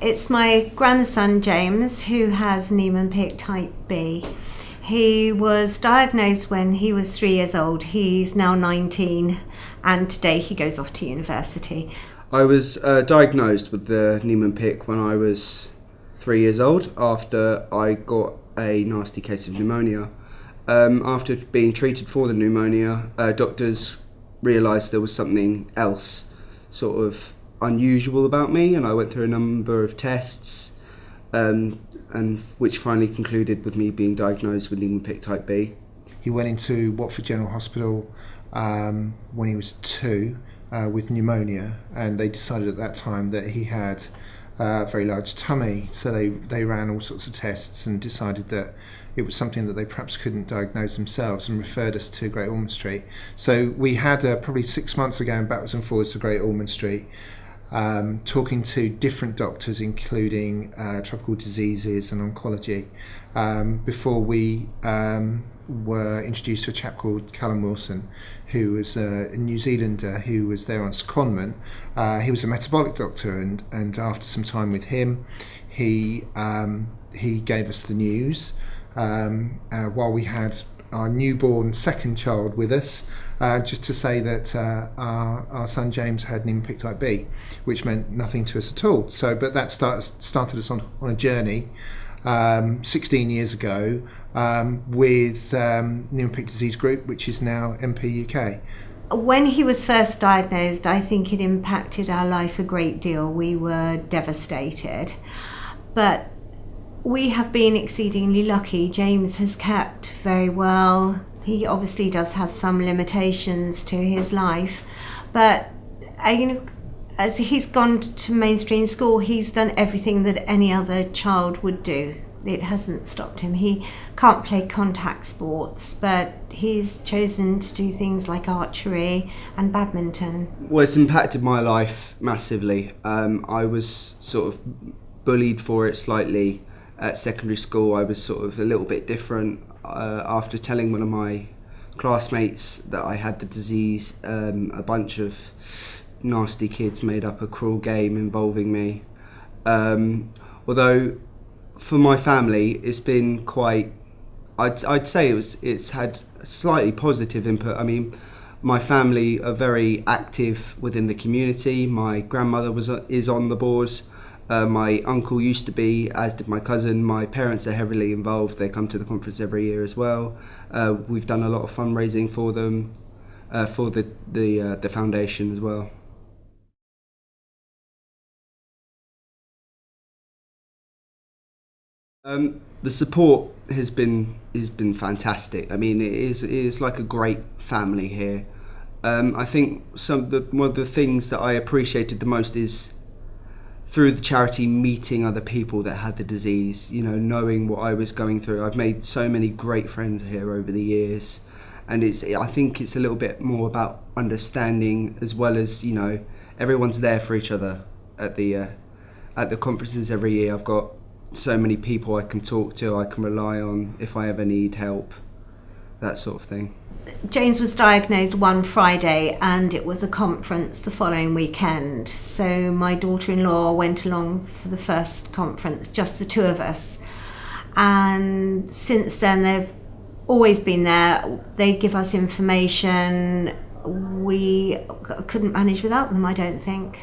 It's my grandson James who has Niemann-Pick Type B. He was diagnosed when he was 3 years old. He's now 19 and today he goes off to university. I was diagnosed with the Niemann-Pick when I was 3 years old after I got a nasty case of pneumonia. After being treated for the pneumonia, doctors realised there was something else sort of unusual about me, and I went through a number of tests, and which finally concluded with me being diagnosed with Niemann-Pick Type B. He went into Watford General Hospital when he was 2 with pneumonia, and they decided at that time that he had a very large tummy, so they ran all sorts of tests and decided that it was something that they perhaps couldn't diagnose themselves and referred us to Great Ormond Street. So we had probably 6 months of going backwards and forwards to Great Ormond Street, talking to different doctors, including tropical diseases and oncology, before we were introduced to a chap called Callum Wilson, who was a New Zealander who was there on secondment. He was a metabolic doctor, and after some time with him, he gave us the news while we had our newborn second child with us, just to say that our son James had Niemann-Pick Type B, which meant nothing to us at all. But that started us on a journey 16 years ago with Niemann-Pick Disease Group, which is now NPUK. When he was first diagnosed, I think it impacted our life a great deal. We were devastated, but we have been exceedingly lucky. James has kept very well. He obviously does have some limitations to his life, but as he's gone to mainstream school, he's done everything that any other child would do. It hasn't stopped him. He can't play contact sports, but he's chosen to do things like archery and badminton. Well, it's impacted my life massively. I was sort of bullied for it slightly at secondary school. I was sort of a little bit different after telling one of my classmates that I had the disease. A bunch of nasty kids made up a cruel game involving me. Although for my family, it's been quite, I'd say it's had a slightly positive input. I mean, my family are very active within the community. My grandmother is on the board. My uncle used to be, as did my cousin. My parents are heavily involved. They come to the conference every year as well. We've done a lot of fundraising for them, for the foundation as well. The support has been fantastic. I mean, it is like a great family here. I think one of the things that I appreciated the most is through the charity meeting other people that had the disease, knowing what I was going through. I've made so many great friends here over the years, and I think it's a little bit more about understanding, as well as, everyone's there for each other at the conferences every year. I've got so many people I can talk to, I can rely on if I ever need help, that sort of thing. James was diagnosed one Friday and it was a conference the following weekend. So my daughter-in-law went along for the first conference, just the two of us. And since then they've always been there. They give us information. We couldn't manage without them, I don't think.